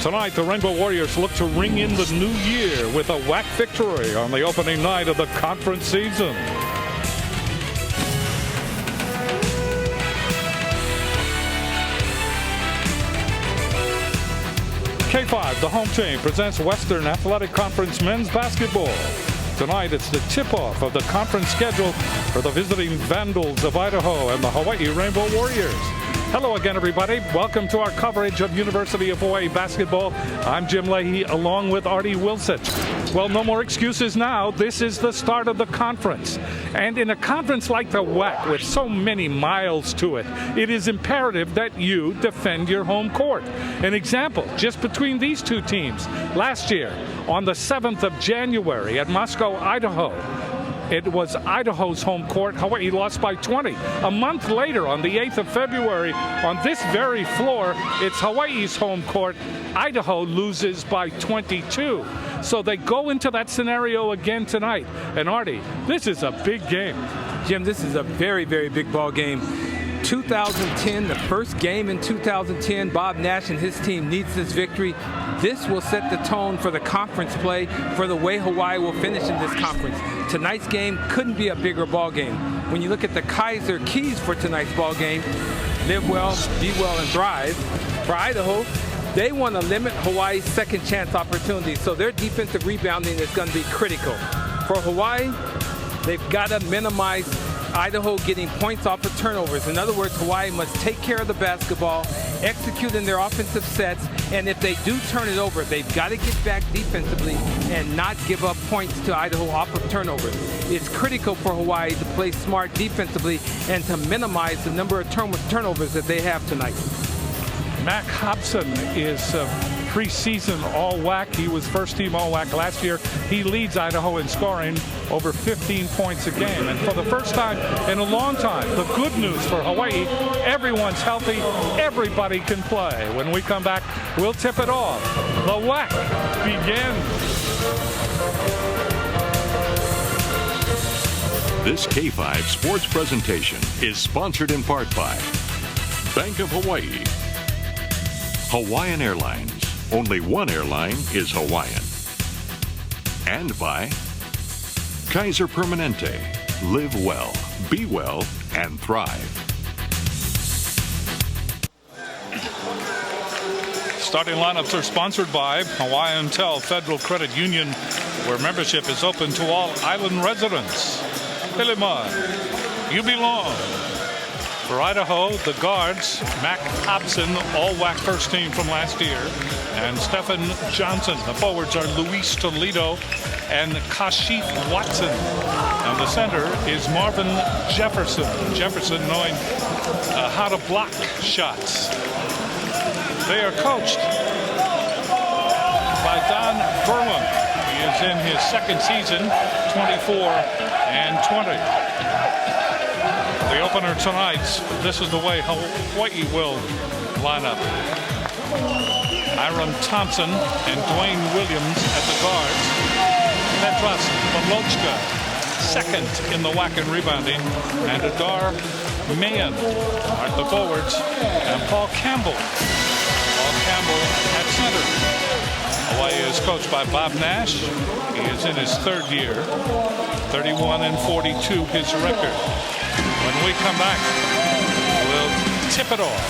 Tonight, the Rainbow Warriors look to ring in the new year with a WAC victory on the opening night of the conference season. K5, the home team, presents Western Athletic Conference men's basketball. Tonight, it's the tip-off of the conference schedule for the visiting Vandals of Idaho and the Hawaii Rainbow Warriors. Hello again, everybody. Welcome to our coverage of University of Hawaii basketball. I'm Jim Leahy, along with Artie Wilsich. Well, no more excuses now. This is the start of the conference. And in a conference like the WAC, with so many miles to it, it is imperative that you defend your home court. An example, just between these two teams, last year, on the 7th of January at Moscow, Idaho, it was Idaho's home court. Hawaii lost by 20. A month later, on the 8th of February, on this very floor, it's Hawaii's home court. Idaho loses by 22. So they go into that scenario again tonight. And Artie, this is a big game. Jim, this is a very, very big ball game. 2010, the first game in 2010, Bob Nash and his team needs this victory. This will set the tone for the conference play, for the way Hawaii will finish in this conference. Tonight's game couldn't be a bigger ball game. When you look at the Kaiser keys for tonight's ball game, live well, be well, and thrive. For Idaho, they want to limit Hawaii's second chance opportunities, so their defensive rebounding is going to be critical. For Hawaii, they've got to minimize Idaho getting points off of turnovers. In other words, Hawaii must take care of the basketball, execute in their offensive sets, and if they do turn it over, they've got to get back defensively and not give up points to Idaho off of turnovers. It's critical for Hawaii to play smart defensively and to minimize the number of turnovers that they have tonight. Mac Hobson is preseason All-WAC. He was first-team All-WAC last year. He leads Idaho in scoring over 15 points a game. And for the first time in a long time, the good news for Hawaii, everyone's healthy, everybody can play. When we come back, we'll tip it off. The WAC begins. This K5 sports presentation is sponsored in part by Bank of Hawaii, Hawaiian Airlines. Only one airline is Hawaiian. And by Kaiser Permanente. Live well, be well, and thrive. Starting lineups are sponsored by Hawaiian Tel Federal Credit Union, where membership is open to all island residents. Pilima, you belong. For Idaho, the guards, Mac Hobson, All-WAC first team from last year, and Stephen Johnson. The forwards are Luis Toledo and Kashif Watson. And the center is Marvin Jefferson. Jefferson knowing how to block shots. They are coached by Don Berwin. He is in his second season, 24 and 20. The opener tonight, this is the way Hawaii will line up. Aaron Thompson and Dwayne Williams at the guards. Petras Volochka, second in the WAC in rebounding. And Adar Mayan are the forwards. And Paul Campbell. Paul Campbell at center. Hawaii is coached by Bob Nash. He is in his third year. 31 and 42 his record. When we come back, we'll tip it off.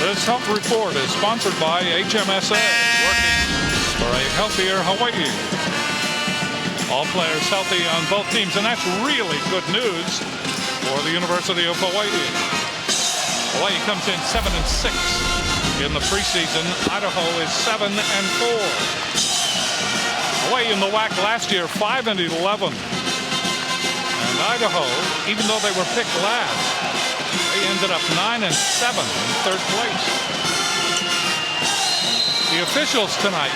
This health report is sponsored by HMSA, working for a healthier Hawaii. All players healthy on both teams, and that's really good news for the University of Hawaii. Hawaii comes in 7-6. In the preseason, Idaho is 7-4. Hawaii in the WAC last year, 5-11. And Idaho, even though they were picked last, they ended up 9-7 in third place. The officials tonight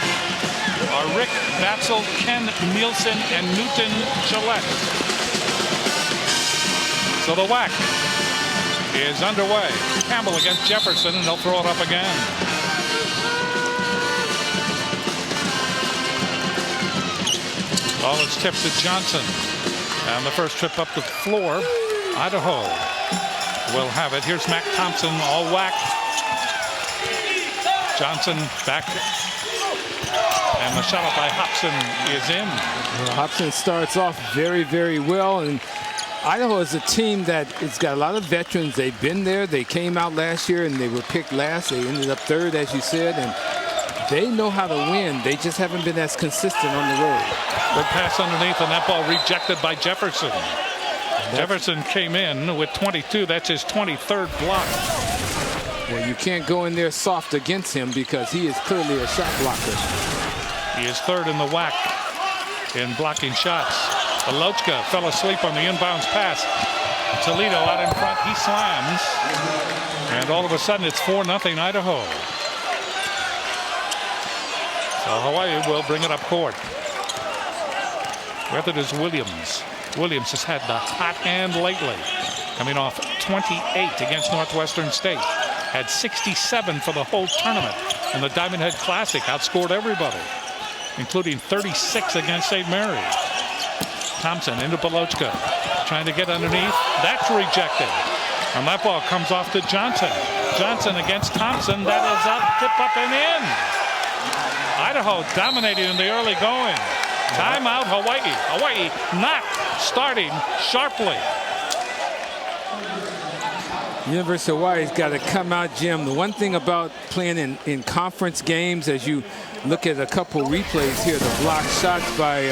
are Rick Batzel, Ken Nielsen, and Newton Gillette. So the WAC is underway. Campbell against Jefferson, and they'll throw it up again. Ball is tipped to Johnson. And the first trip up the floor, Idaho will have it. Here's Mac Thompson, all whack. Johnson back. And the shot up by Hobson is in. Well, Hobson starts off very, very well. And Idaho is a team that has got a lot of veterans. They've been there. They came out last year and they were picked last. They ended up third, as you said. And they know how to win. They just haven't been as consistent on the road. Good pass underneath, and that ball rejected by Jefferson. Jefferson came in with 22. That's his 23rd block. Well, you can't go in there soft against him because he is clearly a shot blocker. He is third in the WAC in blocking shots. Alochka fell asleep on the inbounds pass. Toledo out in front. He slams. And all of a sudden, it's 4-0 Idaho. So Hawaii will bring it up court. With it is Williams. Williams has had the hot hand lately. Coming off 28 against Northwestern State. Had 67 for the whole tournament in the Diamond Head Classic. Outscored everybody, including 36 against St. Mary's. Thompson into Belochka. Trying to get underneath. That's rejected. And that ball comes off to Johnson. Johnson against Thompson. That is up, tip up and in. Idaho dominating in the early going. Timeout Hawaii. Hawaii not starting sharply. University of Hawaii's got to come out, Jim. The one thing about playing in conference games, as you look at a couple replays here, the block shots by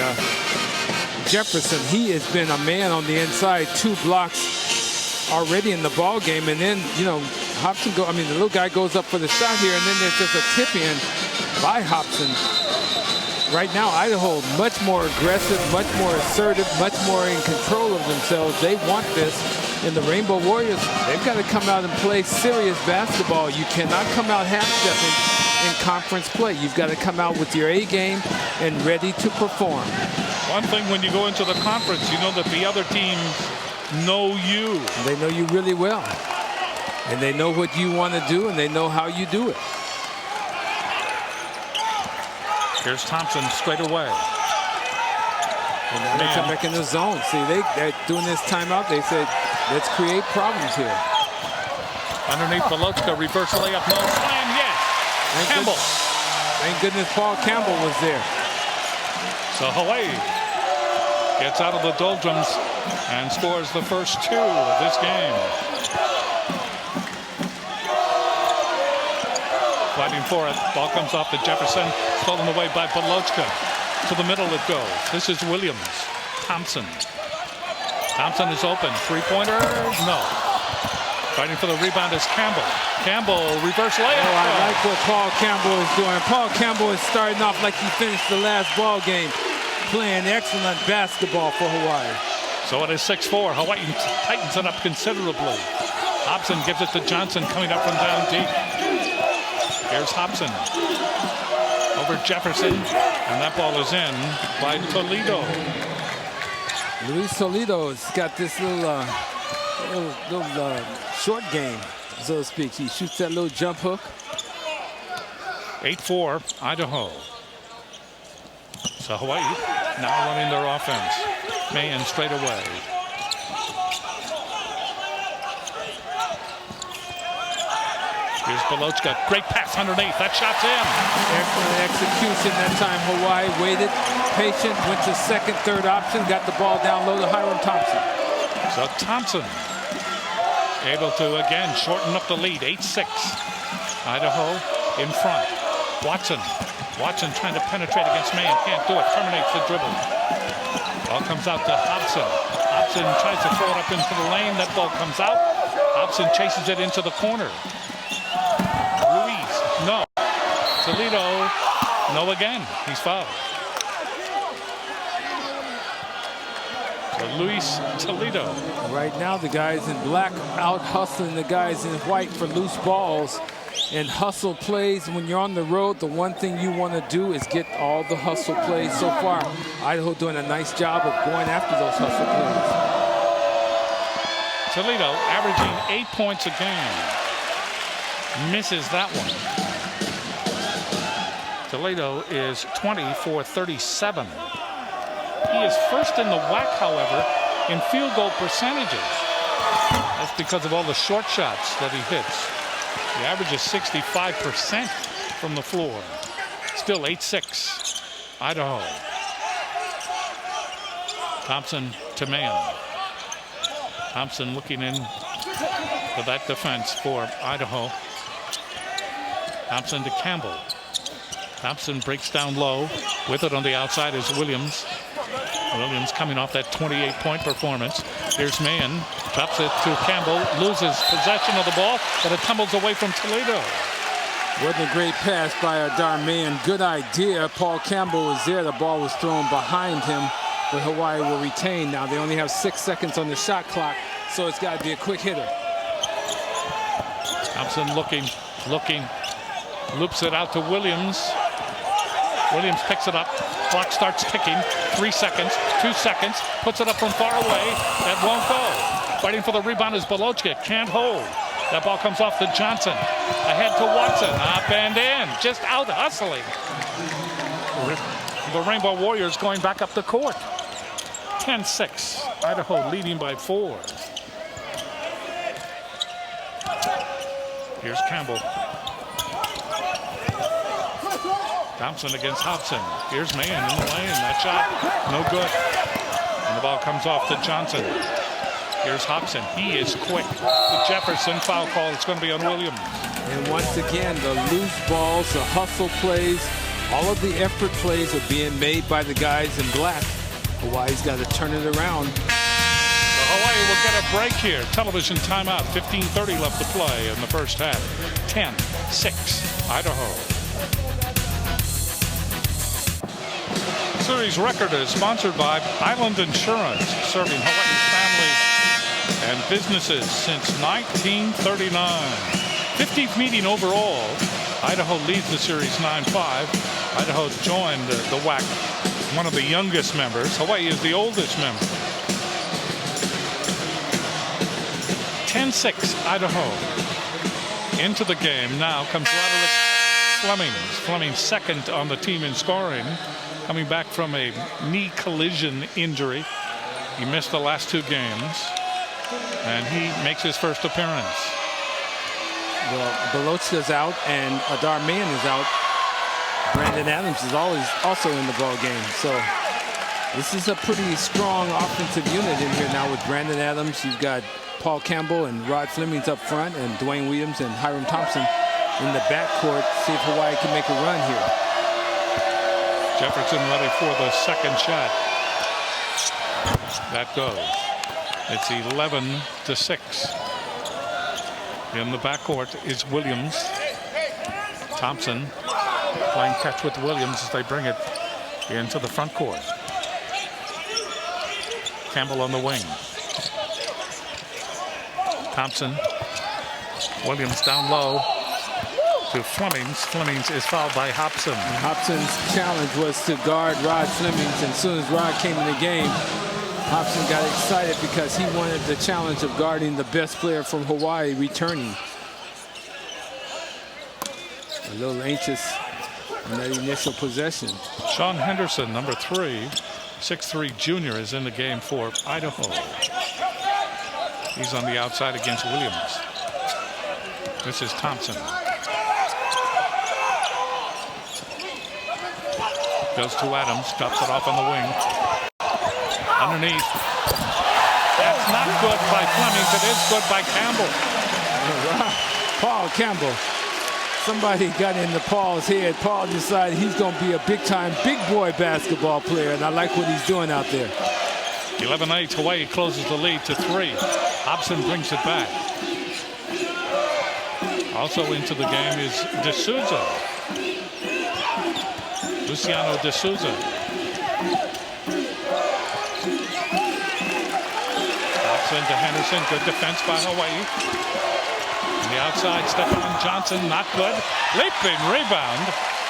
Jefferson, he has been a man on the inside. 2 blocks already in the ball game, and then Hobson the little guy goes up for the shot here, and then there's just a tip in by Hobson. Right now, Idaho much more aggressive, much more assertive, much more in control of themselves. They want this. And the Rainbow Warriors, they've got to come out and play serious basketball. You cannot come out half-stepping in conference play. You've got to come out with your A game and ready to perform. One thing when you go into the conference, you know that the other teams know you. They know you really well. And they know what you want to do, and they know how you do it. Here's Thompson straight away. And now they come back in the zone. See, they're doing this timeout. They said, let's create problems here. Underneath Belochka, reverse layup, no slam, yes. Campbell. Thank goodness Paul Campbell was there. So Hawaii gets out of the doldrums and scores the first 2 of this game. Fighting for it. Ball comes off to Jefferson. Stolen away by Belochka. To the middle it goes. This is Williams. Thompson. Thompson is open. 3-pointer. No. Fighting for the rebound is Campbell. Campbell, reverse layup. Oh, I like what Paul Campbell is doing. Paul Campbell is starting off like he finished the last ball game, playing excellent basketball for Hawaii. So it is 6-4. Hawaii tightens it up considerably. Hobson gives it to Johnson coming up from down deep. Here's Hobson. Over Jefferson, and that ball is in by Toledo. Luis Toledo's got this little short game, so to speak. He shoots that little jump hook. 8-4, Idaho. So Hawaii now running their offense. Mahan straight away. Here's Belochka. Great pass underneath. That shot's in. Excellent execution that time. Hawaii waited, patient, went to second, third option, got the ball down low to Hiram Thompson. So Thompson able to again shorten up the lead. 8-6. Idaho in front. Watson trying to penetrate against Mahan. Can't do it. Terminates the dribble. Ball comes out to Hobson. Hobson tries to throw it up into the lane. That ball comes out. Hobson chases it into the corner. No. Toledo, no again. He's fouled. So Luis Toledo. Right now, the guys in black out hustling the guys in white for loose balls. And hustle plays, when you're on the road, the one thing you want to do is get all the hustle plays. So far, Idaho doing a nice job of going after those hustle plays. Toledo averaging 8 points a game. Misses that one. Toledo is 20 for 37. He is first in the WAC, however, in field goal percentages. That's because of all the short shots that he hits. He averages 65% from the floor. Still 8-6, Idaho. Thompson to man. Thompson looking in for that defense for Idaho. Thompson to Campbell. Thompson breaks down low. With it on the outside is Williams. Williams coming off that 28-point performance. Here's Mann. Drops it to Campbell. Loses possession of the ball, but it tumbles away from Toledo. Wasn't a great pass by Adar Mann. Good idea. Paul Campbell was there. The ball was thrown behind him, but Hawaii will retain. Now they only have 6 seconds on the shot clock, so it's got to be a quick hitter. Thompson looking. Loops it out to Williams. Williams picks it up. Clock starts ticking. 3 seconds, 2 seconds. Puts it up from far away. That won't go. Fighting for the rebound is Belochka. Can't hold. That ball comes off to Johnson. Ahead to Watson. Up and in. Just out hustling. The Rainbow Warriors going back up the court. 10-6. Idaho leading by 4. Here's Campbell. Thompson against Hobson. Here's Mann in the lane. That shot, no good. And the ball comes off to Johnson. Here's Hobson. He is quick. The Jefferson foul call. It's going to be on Williams. And once again, the loose balls, the hustle plays, all of the effort plays are being made by the guys in black. Hawaii's got to turn it around. So Hawaii will get a break here. Television timeout. 15:30 left to play in the first half. 10-6, Idaho. Series record is sponsored by Island Insurance, serving Hawaii's families and businesses since 1939. 15th meeting overall. Idaho leads the series 9-5. Idaho joined the WAC, one of the youngest members. Hawaii is the oldest member. 10-6, Idaho. Into the game now comes Roderick Flemings. Flemings second on the team in scoring. Coming back from a knee collision injury. He missed the last 2 games. And he makes his first appearance. Well, Belochka's out and Adar Mann is out. Brandon Adams is also in the ball game. So this is a pretty strong offensive unit in here now with Brandon Adams. You've got Paul Campbell and Rod Flemings up front, and Dwayne Williams and Hiram Thompson in the backcourt. See if Hawaii can make a run here. Jefferson ready for the second shot. That goes. It's 11-6. In the backcourt is Williams. Thompson playing catch with Williams as they bring it into the front court. Campbell on the wing. Thompson. Williams down low to Flemings. Flemings is fouled by Hobson. And Hobson's challenge was to guard Rod Flemings, and as soon as Rod came in the game, Hobson got excited because he wanted the challenge of guarding the best player from Hawaii returning. A little anxious in that initial possession. Sean Henderson, number 3, 6'3" junior, is in the game for Idaho. He's on the outside against Williams. This is Thompson. Goes to Adams, drops it off on the wing. Underneath. That's not good by Flemings. It is good by Campbell. Paul Campbell. Somebody got into Paul's head. Paul decided he's going to be a big-time, big boy basketball player, and I like what he's doing out there. 11-8. Hawaii closes the lead to 3. Hobson brings it back. Also into the game is D'Souza. Luciano D'Souza. Hobson to Henderson. Good defense by Hawaii. On the outside, Stephon Johnson, not good. Leaping rebound